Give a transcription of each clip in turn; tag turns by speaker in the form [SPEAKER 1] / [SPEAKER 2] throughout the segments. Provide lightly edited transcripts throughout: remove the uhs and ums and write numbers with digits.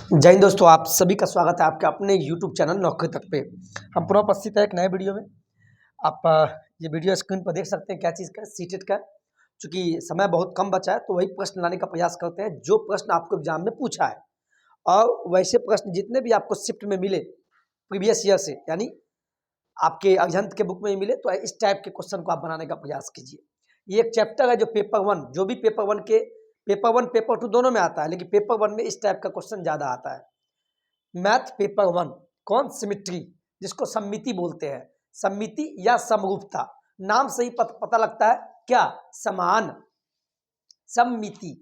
[SPEAKER 1] जय हिंद दोस्तों, आप सभी का स्वागत है आपके अपने यूट्यूब चैनल नौकरी तक पे। हम पुनः उपस्थित है एक नए वीडियो में। आप ये वीडियो स्क्रीन पर देख सकते हैं क्या चीज़ का, सीटेट का। चूँकि समय बहुत कम बचा है तो वही प्रश्न लाने का प्रयास करते हैं जो प्रश्न आपको एग्जाम में पूछा है, और वैसे प्रश्न जितने भी आपको शिफ्ट में मिले प्रीवियस ईयर से, यानी आपके अध्ययन के बुक में मिले, तो इस टाइप के क्वेश्चन को आप बनाने का प्रयास कीजिए। ये एक चैप्टर है जो पेपर वन, जो भी पेपर वन के पेपर वन पेपर टू दोनों में आता है, लेकिन पेपर वन में इस टाइप का क्वेश्चन ज़्यादा आता है। मैथ पेपर वन, कौन सिमिट्री, जिसको सम्मिति बोलते हैं, सम्मिति या समरूपता, नाम से ही पता लगता है क्या, समान। सम्मिति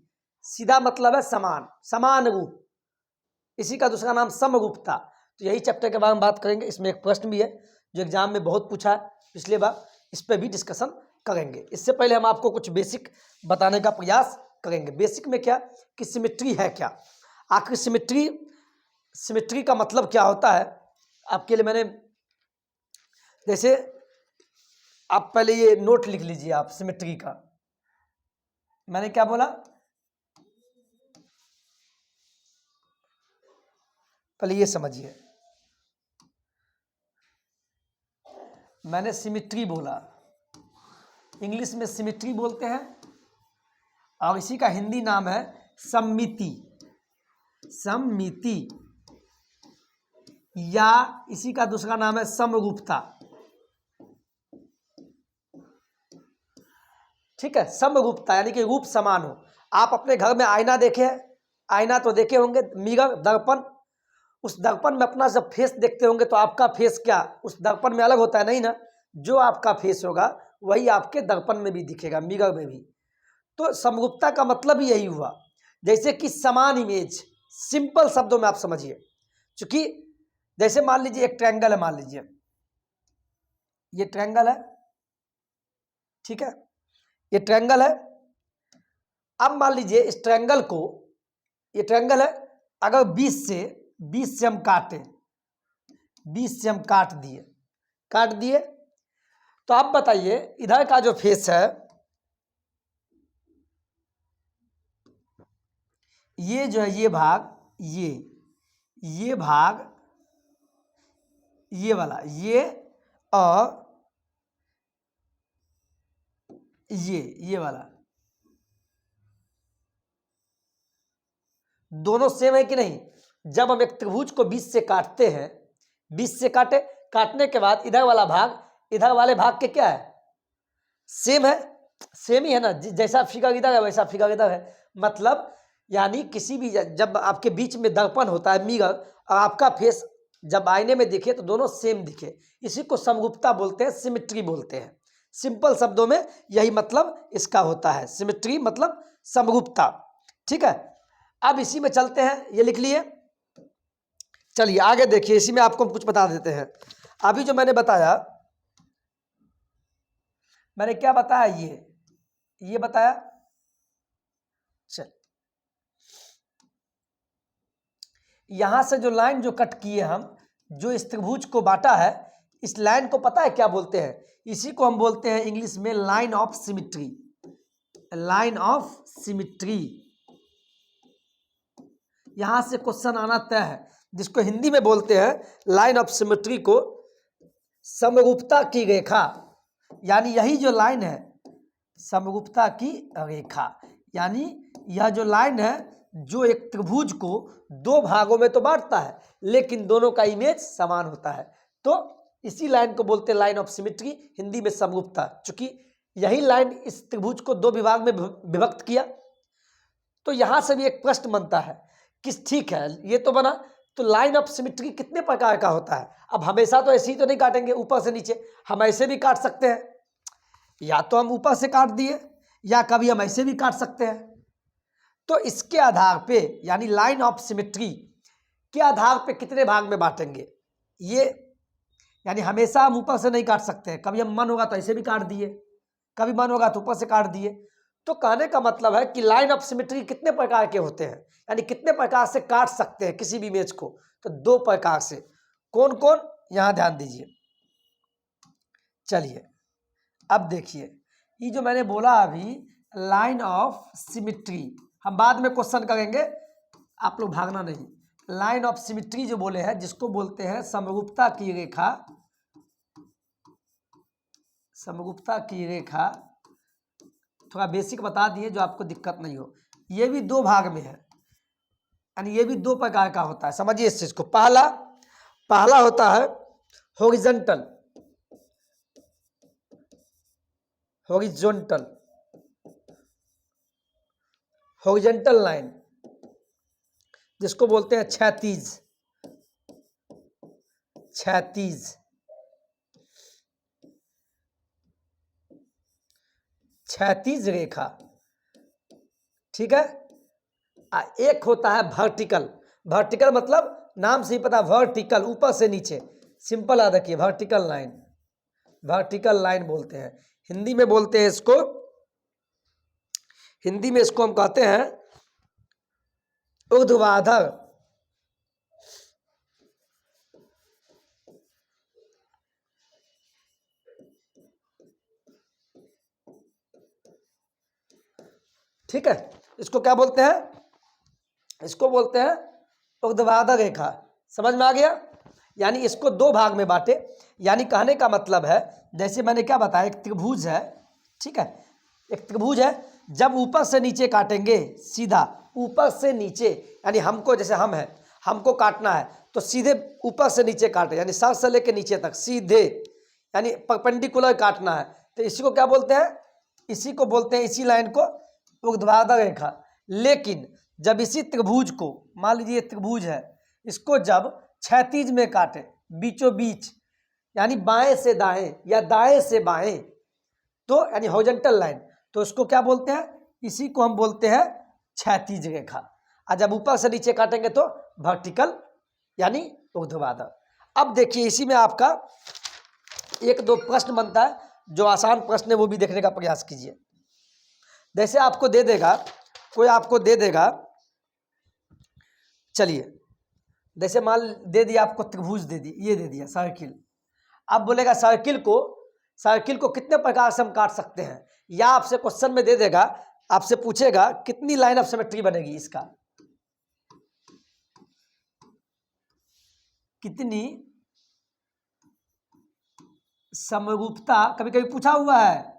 [SPEAKER 1] सीधा मतलब है समान, समान रूप, इसी का दूसरा नाम समरूपता। तो यही चैप्टर के बारे में बात करेंगे। इसमें एक प्रश्न भी है जो एग्जाम में बहुत पूछा है पिछले बार, इस पर भी डिस्कशन करेंगे। इससे पहले हम आपको कुछ बेसिक बताने का प्रयास करेंगे। बेसिक में क्या कि सिमिट्री है क्या, आखिर सिमिट्री का मतलब क्या होता है। आपके लिए मैंने, जैसे आप पहले ये नोट लिख लीजिए आप सिमिट्री का। मैंने क्या बोला, पहले ये समझिए। मैंने सिमिट्री बोला, इंग्लिश में सिमिट्री बोलते हैं, और इसी का हिंदी नाम है सम्मिति। सम्मिति या इसी का दूसरा नाम है समरूपता। ठीक है, समरूपता यानी कि रूप समान हो। आप अपने घर में आईना देखे, आईना तो देखे होंगे, मिरर, दर्पण। उस दर्पण में अपना जब फेस देखते होंगे तो आपका फेस क्या उस दर्पण में अलग होता है? नहीं ना। जो आपका फेस होगा वही आपके दर्पण में भी दिखेगा, मिरर में भी। तो समरूपता का मतलब ही यही हुआ, जैसे कि समान इमेज। सिंपल शब्दों में आप समझिए, क्योंकि जैसे मान लीजिए एक ट्रायंगल है, मान लीजिए ये ट्रायंगल है, ठीक है, ये ट्रायंगल है। अब मान लीजिए इस ट्रायंगल को, ये ट्रायंगल है, अगर 20 से हम काटें, 20 से हम काट दिए, तो आप बताइए इधर का जो फेस है, ये जो है ये भाग, ये भाग, ये वाला, ये और ये वाला, दोनों सेम है कि नहीं? जब हम एक त्रिभुज को 20 से काटते हैं, 20 से काटने के बाद इधर वाला भाग इधर वाले भाग के क्या है, सेम है, सेम ही है ना। जैसा फिगर इधर है वैसा फिगर इधर है। मतलब यानी किसी भी, जब आपके बीच में दर्पण होता है, मिरर, और आपका फेस जब आईने में दिखे तो दोनों सेम दिखे, इसी को समरूपता बोलते हैं, सिमिट्री बोलते हैं। सिंपल शब्दों में यही मतलब इसका होता है, सिमिट्री मतलब समरूपता। ठीक है, अब इसी में चलते हैं, ये लिख लिए। चलिए आगे देखिए, इसी में आपको कुछ बता देते हैं। अभी जो मैंने बताया, मैंने क्या बताया, ये बताया। चल, यहां से जो लाइन जो कट किए हम, जो इस त्रिभुज को बांटा है, इस लाइन को पता है क्या बोलते हैं? इसी को हम बोलते हैं इंग्लिश में line of symmetry. Line of symmetry, यहां से क्वेश्चन आना तय है, जिसको हिंदी में बोलते हैं लाइन ऑफ सिमिट्री को समरूपता की रेखा। यानी यही जो लाइन है समरूपता की रेखा, यानी यह जो लाइन है जो एक त्रिभुज को दो भागों में तो बांटता है, लेकिन दोनों का इमेज समान होता है, तो इसी लाइन को बोलते हैं लाइन ऑफ सिमिट्री, हिंदी में समरूपता। चूंकि यही लाइन इस त्रिभुज को दो विभाग में विभक्त किया, तो यहां से भी एक प्रश्न बनता है कि ठीक है ये तो बना, तो लाइन ऑफ सिमिट्री कितने प्रकार का होता है? अब हमेशा तो ऐसे ही तो नहीं काटेंगे ऊपर से नीचे, हम ऐसे भी काट सकते हैं, या तो हम ऊपर से काट दिए या कभी हम ऐसे भी काट सकते हैं। तो इसके आधार पे, यानी लाइन ऑफ सिमिट्री के आधार पे कितने भाग में बांटेंगे, ये यानी हमेशा हम ऊपर से नहीं काट सकते हैं, कभी हम मन होगा तो ऐसे भी काट दिए, कभी मन होगा तो ऊपर से काट दिए। तो कहने का मतलब है कि लाइन ऑफ सिमिट्री कितने प्रकार के होते हैं, यानी कितने प्रकार से काट सकते हैं किसी भी इमेज को, तो दो प्रकार से। कौन कौन, यहां ध्यान दीजिए। चलिए अब देखिए, ये जो मैंने बोला अभी लाइन ऑफ सिमिट्री, हम बाद में क्वेश्चन करेंगे, आप लोग भागना नहीं। लाइन ऑफ सिमिट्री जो बोले हैं, जिसको बोलते हैं समरूपता की रेखा, समरूपता की रेखा। थोड़ा बेसिक बता दिए जो आपको दिक्कत नहीं हो। ये भी दो भाग में है, यानी ये भी दो प्रकार का होता है, समझिए इस चीज को। पहला होता है हॉरिजॉन्टल, हॉरिजॉन्टल, हॉरिजॉन्टल लाइन, जिसको बोलते हैं क्षैतिज, क्षैतिज, क्षैतिज रेखा, ठीक है। एक होता है वर्टिकल, वर्टिकल मतलब नाम से ही पता, वर्टिकल ऊपर से नीचे, सिंपल याद रखिए, वर्टिकल लाइन, वर्टिकल लाइन बोलते हैं। हिंदी में बोलते हैं इसको, हिंदी में इसको हम कहते हैं ऊर्ध्वाधर, ठीक है। इसको क्या बोलते हैं, इसको बोलते हैं ऊर्ध्वाधर रेखा। समझ में आ गया। यानी इसको दो भाग में बांटे, यानी कहने का मतलब है, जैसे मैंने क्या बताया, एक त्रिभुज है, ठीक है, एक त्रिभुज है, जब ऊपर से नीचे काटेंगे सीधा, ऊपर से नीचे, यानी हमको, जैसे हम है, हमको काटना है तो सीधे ऊपर से नीचे काटे, यानी सर से लेके नीचे तक सीधे, यानी परपेंडिकुलर काटना है, तो इसी को क्या बोलते हैं, इसी को बोलते हैं, इसी लाइन को ऊर्ध्वाधर रेखा। लेकिन जब इसी त्रिभुज को, मान लीजिए त्रिभुज है, इसको जब क्षैतिज में काटे, बीचों बीच, यानी बाएं से दाएं या दाएं से बाएं, तो यानी हॉरिजॉन्टल लाइन, तो इसको क्या बोलते हैं, इसी को हम बोलते हैं क्षैतिज रेखा। और जब ऊपर से नीचे काटेंगे तो वर्टिकल, यानी ऊर्ध्वाधर। अब देखिए इसी में आपका एक दो प्रश्न बनता है, जो आसान प्रश्न है वो भी देखने का प्रयास कीजिए। जैसे आपको दे देगा, कोई आपको दे देगा, चलिए जैसे मान दे दिया आपको त्रिभुज, दे दी, ये दे दिया सर्किल। अब बोलेगा सर्किल को कितने प्रकार से हम काट सकते हैं, या आपसे क्वेश्चन में दे देगा, आपसे पूछेगा कितनी लाइन ऑफ सिमेट्री बनेगी इसका, कितनी समरूपता, कभी कभी पूछा हुआ है,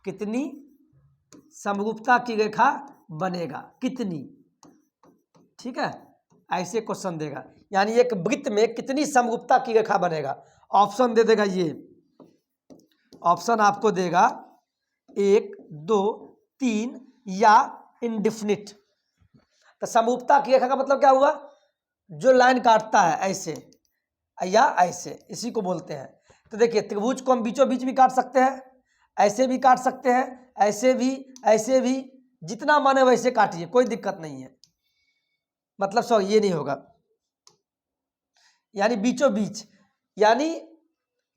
[SPEAKER 1] कितनी समरूपता की रेखा बनेगा, कितनी, ठीक है, ऐसे क्वेश्चन देगा। यानी एक वृत्त में कितनी समरूपता की रेखा बनेगा, ऑप्शन दे देगा, ये ऑप्शन आपको देगा 1, 2, 3 या इंडिफिनिट। तो समरूपता की रेखा का मतलब क्या हुआ, जो लाइन काटता है ऐसे या ऐसे, इसी को बोलते हैं। तो देखिए त्रिभुज को हम बीचों बीच भी काट सकते हैं, ऐसे भी काट सकते हैं, ऐसे भी, जितना माने वैसे काटिए, कोई दिक्कत नहीं है, मतलब सॉरी ये नहीं होगा, यानी बीचों बीच, यानी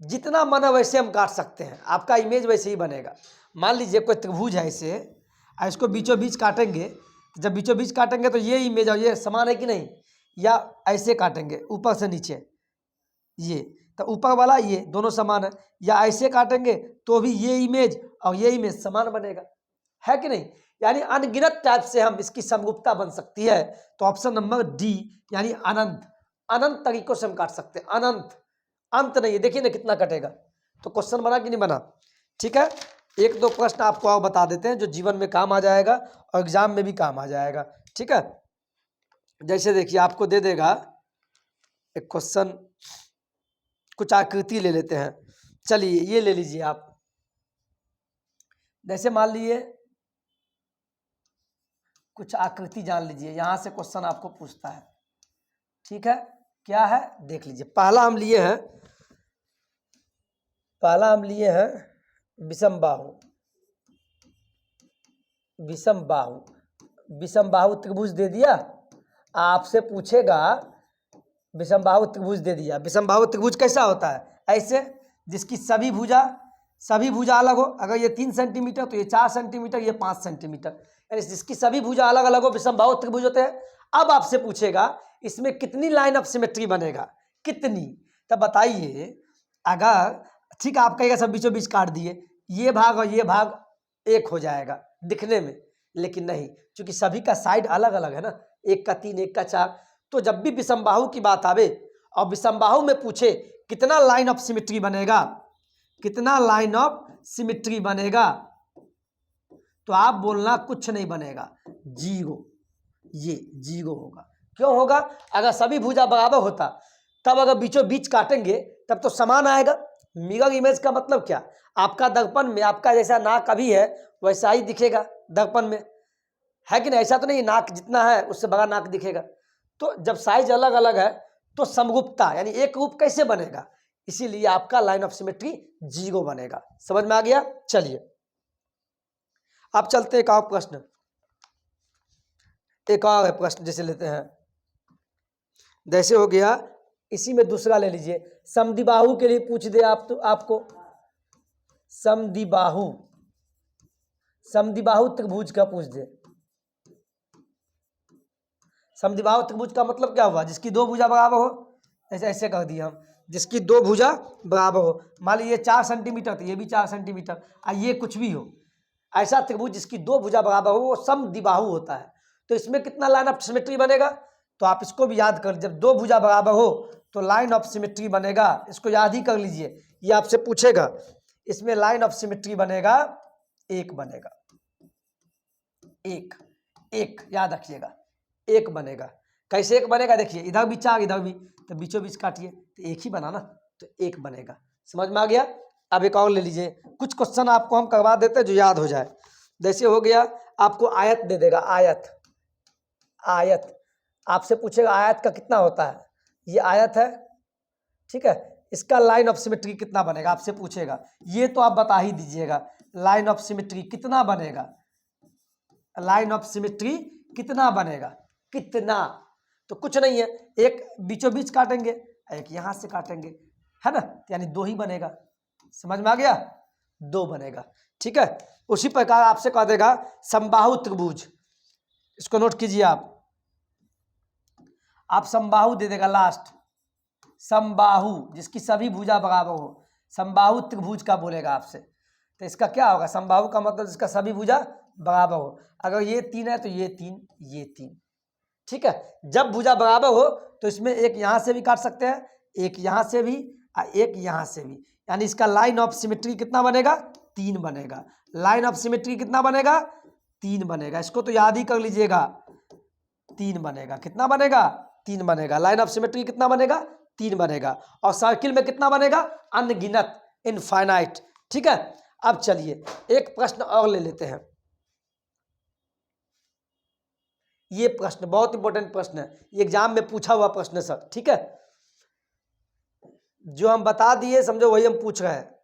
[SPEAKER 1] जितना माना वैसे हम काट सकते हैं, आपका इमेज वैसे ही बनेगा। मान लीजिए कोई त्रिभुज है ऐसे, इसको बीचों बीच काटेंगे, जब बीचों बीच काटेंगे तो ये इमेज और ये समान है कि नहीं, या ऐसे काटेंगे ऊपर से नीचे, ये तो ऊपर वाला ये दोनों समान है, या ऐसे काटेंगे तो भी ये इमेज और ये इमेज समान बनेगा, है कि नहीं। यानी अनगिनत टाइप से हम इसकी समरूपता बन सकती है। तो ऑप्शन नंबर डी, यानी अनंत, अनंत तरीकों से हम काट सकते हैं, अनंत, अंत नहीं है। देखिए ना कितना कटेगा, तो क्वेश्चन बना कि नहीं बना, ठीक है। एक दो प्रश्न आपको और बता देते हैं जो जीवन में काम आ जाएगा और एग्जाम में भी काम आ जाएगा, ठीक है। जैसे देखिए आपको दे देगा एक क्वेश्चन, कुछ आकृति ले लेते हैं, चलिए ये ले लीजिए आप। जैसे मान लीजिए कुछ आकृति जान लीजिए, यहां से क्वेश्चन आपको पूछता है, ठीक है, क्या है देख लीजिए। पहला हम लिए हैं विषम बाहु, विषम बाहु त्रिभुज दे दिया, आपसे पूछेगा विषम बाहु त्रिभुज दे दिया। विषम बाहु त्रिभुज कैसा होता है, ऐसे जिसकी सभी भुजा अलग हो, अगर ये 3 सेंटीमीटर तो ये 4 सेंटीमीटर, ये 5 सेंटीमीटर, यानी जिसकी सभी भुजा अलग अलग हो, विषम बाहु त्रिभुज होते हैं। अब आपसे पूछेगा इसमें कितनी लाइन ऑफ सिमेट्री बनेगा, कितनी, तब बताइए। अगर ठीक है आप कहेगा सब बीचों बीच काट दिए, ये भाग और ये भाग एक हो जाएगा दिखने में, लेकिन नहीं, क्योंकि सभी का साइड अलग अलग है ना, 1 का 3, 1 का 4। तो जब भी विषमबाहु की बात आवे और विषमबाहु में पूछे कितना लाइन ऑफ सिमेट्री बनेगा, कितना लाइन ऑफ सिमेट्री बनेगा, तो आप बोलना कुछ नहीं बनेगा, 0। ये 0 होगा। क्यों होगा? अगर सभी भुजा बराबर होता तब अगर बीचों बीच काटेंगे तब तो समान आएगा। मिरर इमेज का मतलब क्या? आपका दर्पण में आपका जैसा नाक अभी है वैसा ही दिखेगा दर्पण में, है कि नहीं? ऐसा तो नहीं नाक जितना है उससे बड़ा नाक दिखेगा। तो जब साइज अलग अलग है तो समरूपता यानी एक रूप कैसे बनेगा, इसीलिए आपका लाइन ऑफ सिमेट्री 0 बनेगा। समझ में आ गया? चलिए अब चलते एक और प्रश्न, एक और है प्रश्न जैसे लेते हैं, जैसे हो गया इसी में दूसरा ले लीजिए। समद्विबाहु के लिए पूछ दे आप तो आपको समद्विबाहु, समद्विबाहु त्रिभुज का पूछ दे। समद्विबाहु त्रिभुज का मतलब क्या हुआ? जिसकी 2 भुजा बराबर हो, ऐसे ऐसे कर दिया हम, जिसकी 2 भुजा बराबर हो। मान लीजिए 4 सेंटीमीटर तो ये भी 4 सेंटीमीटर, ये कुछ भी हो, ऐसा त्रिभुज जिसकी 2 भुजा बराबर हो वो समद्विबाहु होता है। तो इसमें कितना लाइन ऑफ सिमेट्री बनेगा? तो आप इसको भी याद कर, जब 2 भुजा बराबर हो तो लाइन ऑफ सिमेट्री बनेगा, इसको याद ही कर लीजिए, ये आपसे पूछेगा। इसमें लाइन ऑफ सिमेट्री बनेगा 1 बनेगा, 1 1 याद रखिएगा, 1 बनेगा। कैसे 1 बनेगा? देखिए इधर भी 4 इधर भी, तो बीचों बीच काटिए तो 1 ही बना ना, तो 1 बनेगा। समझ में आ गया? अब एक और ले लीजिए, कुछ क्वेश्चन आपको हम करवा देते हैं जो याद हो जाए। जैसे हो गया आपको आयत दे देगा, आयत, आयत आपसे पूछेगा आयत का कितना होता है, ये आयत है, ठीक है, इसका लाइन ऑफ सिमेट्री कितना बनेगा आपसे पूछेगा। ये तो आप बता ही दीजिएगा लाइन ऑफ सिमेट्री कितना बनेगा, लाइन ऑफ सिमेट्री कितना बनेगा, कितना, तो कुछ नहीं है, एक बीचों बीच काटेंगे, एक यहां से काटेंगे, है ना, यानी 2 ही बनेगा। समझ में आ गया? 2 बनेगा, ठीक है। उसी प्रकार आपसे कह देगा समबाहु त्रिभुज, इसको नोट कीजिए आप समबाहु दे देगा लास्ट, समबाहु जिसकी सभी भुजा बराबर हो, समबाहु त्रिभुज का बोलेगा आपसे। तो इसका क्या होगा? समबाहु का मतलब जिसका सभी भुजा बराबर हो, अगर ये 3 है तो ये 3, ये 3, ठीक है। जब भुजा बराबर हो तो इसमें एक यहां से भी काट सकते हैं, एक यहां से भी और एक यहां से भी, यानी इसका लाइन ऑफ सिमेट्री कितना बनेगा? 3 बनेगा। लाइन ऑफ सिमेट्री कितना बनेगा? 3 बनेगा। इसको तो याद ही कर लीजिएगा, 3 बनेगा। कितना बनेगा? 3 बनेगा। लाइन ऑफ सिमेट्री कितना बनेगा? 3 बनेगा। और सर्किल में कितना बनेगा? अनगिनत, इनफाइनाइट, ठीक है। अब चलिए एक प्रश्न और ले लेते हैं, ये प्रश्न बहुत इंपॉर्टेंट प्रश्न है, ये एग्जाम में पूछा हुआ प्रश्न है सर, ठीक है। जो हम बता दिए समझो वही हम पूछ रहे हैं,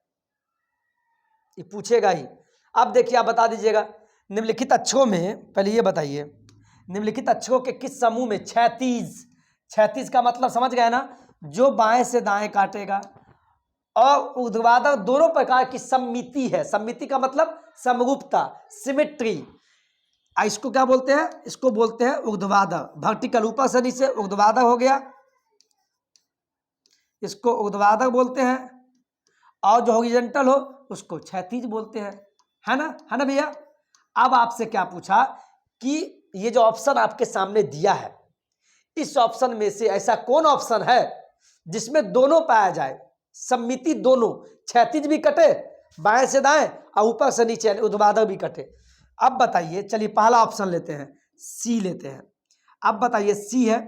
[SPEAKER 1] ये पूछेगा ही। अब देखिए आप बता दीजिएगा, निम्नलिखित अक्षरों में, पहले ये बताइए, निम्नलिखित अक्षरों के किस समूह में 36, 36 का मतलब समझ गए ना, जो बाएं से दाएं काटेगा और ऊर्ध्वाधर दोनों प्रकार की सममिति है। सममिति का मतलब समरूपता, सिमेट्री। इसको क्या बोलते हैं? इसको बोलते हैं ऊर्ध्वाधर, वर्टिकल, ऊपर से नीचे ऊर्ध्वाधर हो गया, इसको ऊर्ध्वाधर बोलते हैं। और जो हॉरिजॉन्टल हो उसको क्षैतिज बोलते हैं, है ना भैया। अब आपसे क्या पूछा कि ये जो ऑप्शन आपके सामने दिया है, इस ऑप्शन में से ऐसा कौन ऑप्शन है जिसमें दोनों पाया जाए, सममिति दोनों, क्षैतिज भी कटे बाएं से दाएं और ऊपर से नीचे यानी ऊर्ध्वाधर भी कटे। अब बताइए, चलिए पहला ऑप्शन लेते हैं, सी लेते हैं। अब बताइए सी है,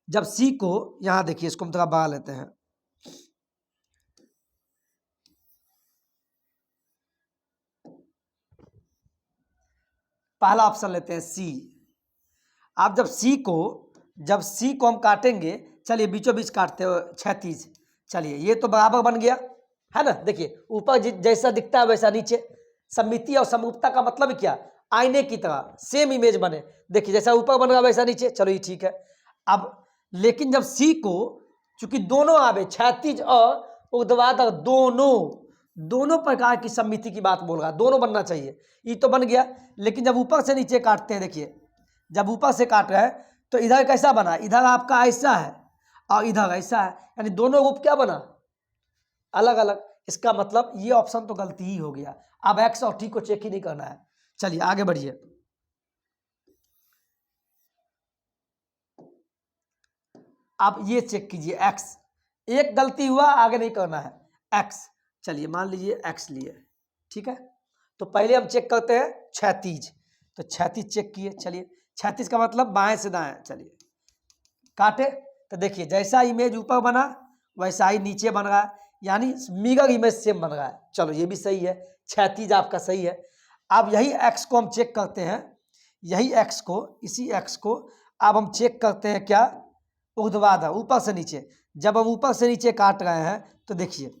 [SPEAKER 1] जब सी को यहां देखिए, इसको हम थोड़ा बड़ा लेते हैं, पहला ऑप्शन लेते हैं सी। आप जब सी को हम काटेंगे, चलिए बीचों बीच काटते हो क्षैतिज, चलिए ये तो बराबर बन गया, है ना। देखिए ऊपर जैसा दिखता है वैसा नीचे, सममिति और समरूपता का मतलब क्या? आईने की तरह सेम इमेज बने, देखिए जैसा ऊपर बन रहा वैसा नीचे, चलो ये ठीक है। अब लेकिन जब सी को चूंकि दोनों आवे, क्षैतिज और ऊर्ध्वाधर दोनों प्रकार की सममिति की बात बोल रहा, दोनों बनना चाहिए, ये तो बन गया। लेकिन जब ऊपर से नीचे काटते हैं, देखिए जब ऊपर से काट रहे हैं तो इधर कैसा बना, इधर आपका ऐसा है और इधर ऐसा है, यानी दोनों रूप क्या बना? अलग अलग। इसका मतलब ये ऑप्शन तो गलती ही हो गया। अब एक्स और टी को चेक ही नहीं करना है। चलिए आगे बढ़िए, आप ये चेक कीजिए x, एक गलती हुआ, आगे नहीं करना है, x। चलिए मान लीजिए x लिए, ठीक है। तो पहले हम चेक करते हैं क्षैतिज, तो क्षैतिज चेक किए। चलिए क्षैतिज का मतलब बाएं से दाएं। चलिए काटे, तो देखिए जैसा इमेज ऊपर बना वैसा ही नीचे बन रहा है, यानी मिरर इमेज सेम बन रहा है। चलो ये भी सही है, क्षैतिज आपका सही है। अब यही x को हम चेक करते हैं, यही x को, इसी x को अब हम चेक करते हैं क्या, ऊर्ध्वाधर, ऊपर से नीचे। जब हम ऊपर से नीचे काट रहे हैं तो देखिए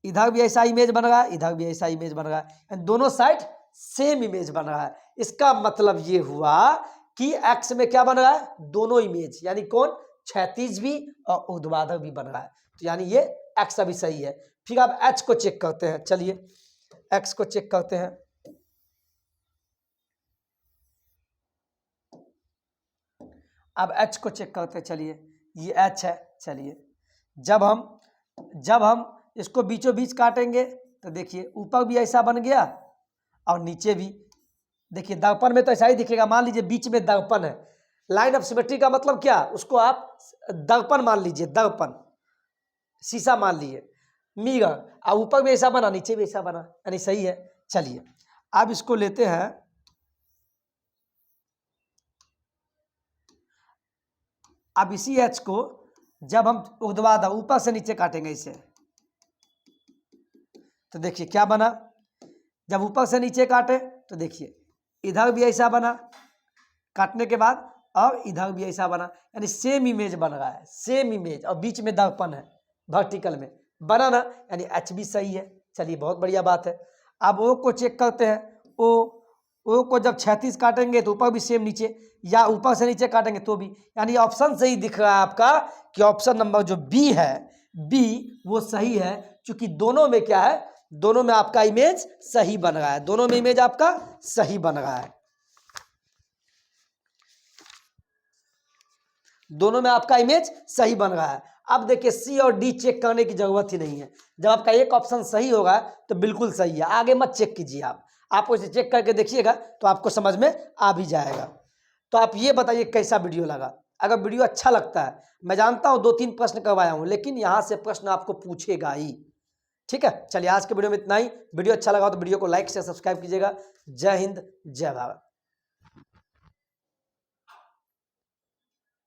[SPEAKER 1] इधर भी ऐसा इमेज बन रहा है, इधर भी ऐसा इमेज बन रहा है, दोनों साइड सेम इमेज बन रहा है। इसका मतलब ये हुआ कि x में क्या बन रहा है, दोनों इमेज, यानी कौन, क्षैतिज भी और ऊर्ध्वाधर भी बन रहा है। तो यानी ये x अभी सही है। फिर आप h को चेक करते हैं। चलिए x को चेक करते हैं। अब h को चेक करते हैं। चलिए ये h है। चलिए जब हम इसको बीचों बीच काटेंगे तो देखिए ऊपर भी ऐसा बन गया और नीचे भी। देखिए दर्पण में तो ऐसा ही दिखेगा, मान लीजिए बीच में दर्पण है। लाइन ऑफ सिमेट्री का मतलब क्या, उसको आप दर्पण मान लीजिए, दर्पण, शीशा मान लीजिए, मिरर। और ऊपर भी ऐसा बना, नीचे भी ऐसा बना, यानी सही है। चलिए अब इसको लेते हैं, अब इसी एच को जब हम ऊर्ध्वाधर ऊपर से नीचे काटेंगे इसे, तो देखिए क्या बना, जब ऊपर से नीचे काटे तो देखिए इधर भी ऐसा बना काटने के बाद, और इधर भी ऐसा बना, यानी सेम इमेज बन रहा है, सेम इमेज, और बीच में दर्पण है, वर्टिकल में बना ना, यानी एच भी सही है। चलिए बहुत बढ़िया बात है। अब ओ को चेक करते हैं। ओ को जब 36 काटेंगे तो ऊपर भी सेम नीचे, या ऊपर से नीचे काटेंगे तो भी, यानी ऑप्शन सही दिख रहा है आपका कि ऑप्शन नंबर जो बी है, बी वो सही है, क्योंकि दोनों में क्या है, दोनों में आपका इमेज सही बन रहा है, दोनों में इमेज आपका सही बन रहा है, दोनों में आपका इमेज सही बन रहा है। अब देखिए सी और डी चेक करने की जरूरत ही नहीं है, जब आपका एक ऑप्शन सही होगा तो बिल्कुल सही है, आगे मत चेक कीजिए। आपको इसे चेक करके देखिएगा तो आपको समझ में आ भी जाएगा। तो आप ये बताइए कैसा वीडियो लगा। अगर वीडियो अच्छा लगता है, मैं जानता हूँ 2-3 प्रश्न करवाया हूँ, लेकिन यहाँ से प्रश्न आपको पूछेगा ही, ठीक है। चलिए आज के वीडियो में इतना ही। वीडियो अच्छा लगा तो वीडियो को लाइक से सब्सक्राइब कीजिएगा। जय हिंद, जय भारत।